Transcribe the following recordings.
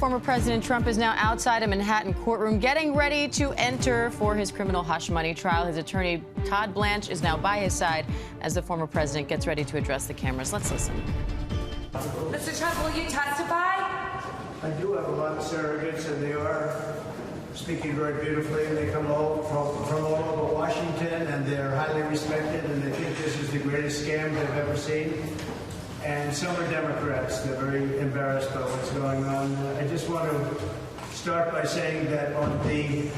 Former President Trump is now outside a Manhattan courtroom getting ready to enter for his criminal hush money trial. His attorney, Todd Blanche, is now by his side as the former president gets ready to address the cameras. Let's listen. Mr. Trump, will you testify? I do have a lot of surrogates, and they are speaking very beautifully, and they come all from all over Washington, and they're highly respected, and they think this is the greatest scam they've ever seen. And some are Democrats. They're very embarrassed by what's going on. I just want to start by saying that on the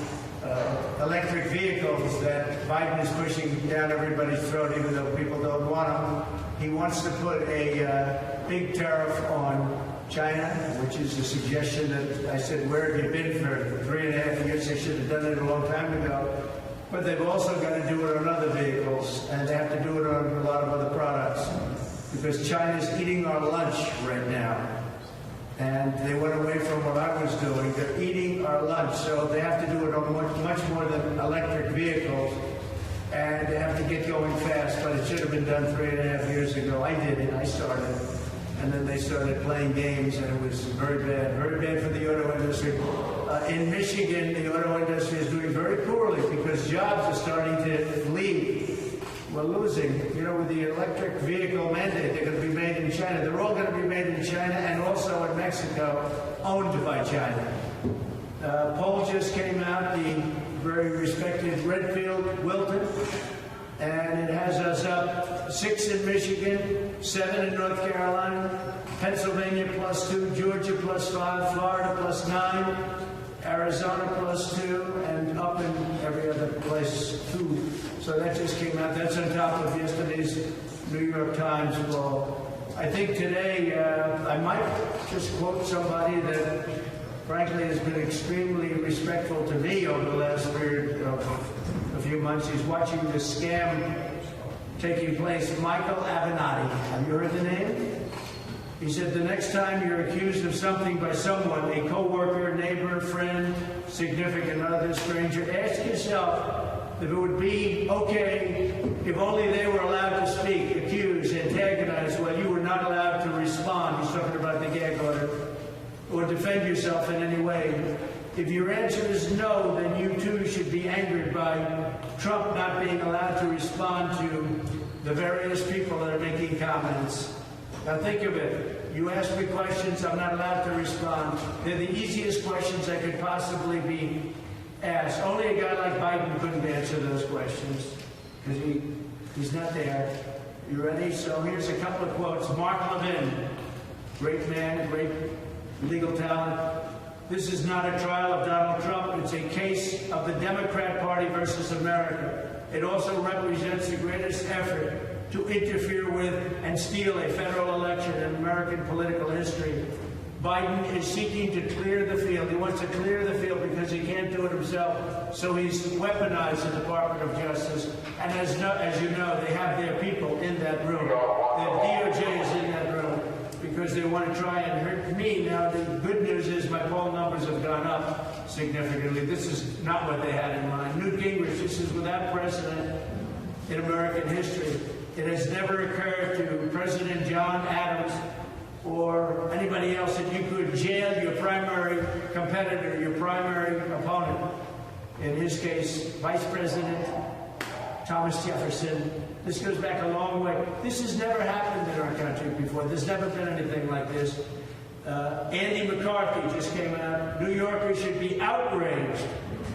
electric vehicles that Biden is pushing down everybody's throat, even though people don't want them, he wants to put a big tariff on China, which is a suggestion that I said, where have you been for 3.5 years? They should have done it a long time ago. But they've also got to do it on other vehicles, and they have to do it on a lot of other products, because China's eating our lunch right now. And they went away from what I was doing. They're eating our lunch, so they have to do it on much more than electric vehicles, and they have to get going fast, but it should have been done 3.5 years ago. I did it, I started. And then they started playing games, and it was very bad for the auto industry. In Michigan, the auto industry is doing very poorly because jobs are starting to leave. We're losing. You know, with the electric vehicle mandate, they're going to be made in China. They're all going to be made in China and also in Mexico, owned by China. Poll just came out, the very respected Redfield Wilton, and it has us up 6 in Michigan, 7 in North Carolina, Pennsylvania +2, Georgia +5, Florida +9, Arizona +2, and up in every other place 2. So that just came out. That's on top of yesterday's New York Times poll. I think today I might just quote somebody that frankly has been extremely respectful to me over the last period of a few months. He's watching this scam taking place. Michael Avenatti. Have you heard the name? He said, the next time you're accused of something by someone, a co-worker, neighbor, friend, significant other, stranger, ask yourself if it would be okay if only they were allowed to speak, accuse, antagonize, while you were not allowed to respond. He's talking about the gag order, or defend yourself in any way. If your answer is no, then you too should be angered by Trump not being allowed to respond to the various people that are making comments. Now think of it. You ask me questions, I'm not allowed to respond. They're the easiest questions I could possibly be asked. Only a guy like Biden couldn't answer those questions, because he's not there. You ready? So here's a couple of quotes. Mark Levin, great man, great legal talent. This is not a trial of Donald Trump. It's a case of the Democrat Party versus America. It also represents the greatest effort to interfere with and steal a federal election in American political history. Biden is seeking to clear the field. He wants to clear the field because he can't do it himself, so he's weaponized the Department of Justice. And as you know, they have their people in that room. The DOJ is in that room because they want to try and hurt me. Now, the good news is my poll numbers have gone up significantly. This is not what they had in mind. Newt Gingrich, this is without precedent in American history. It has never occurred to President John Adams or anybody else that you could jail your primary competitor, your primary opponent. In his case, Vice President Thomas Jefferson. This goes back a long way. This has never happened in our country before. There's never been anything like this. Andy McCarthy just came out. New Yorkers should be outraged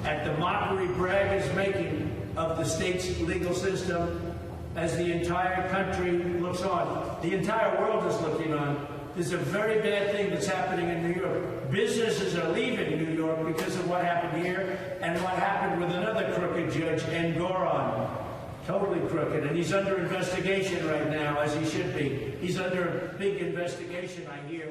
at the mockery Bragg is making of the state's legal system as the entire country looks on. The entire world is looking on. There's a very bad thing that's happening in New York. Businesses are leaving New York because of what happened here and what happened with another crooked judge, Engoron. Totally crooked. And he's under investigation right now, as he should be. He's under a big investigation, I hear.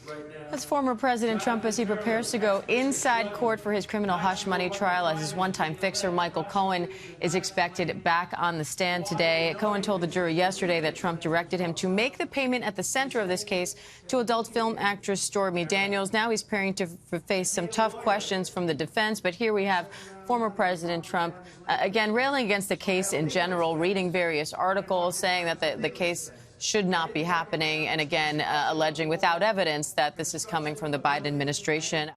Right now. That's former President Trump as he prepares to go inside court for his criminal hush money trial, as his one-time fixer, Michael Cohen, is expected back on the stand today. Cohen told the jury yesterday that Trump directed him to make the payment at the center of this case to adult film actress Stormy Daniels. Now he's preparing to face some tough questions from the defense. But here we have former President Trump, again, railing against the case in general, reading various articles saying that the case should not be happening. And again, alleging without evidence that this is coming from the Biden administration.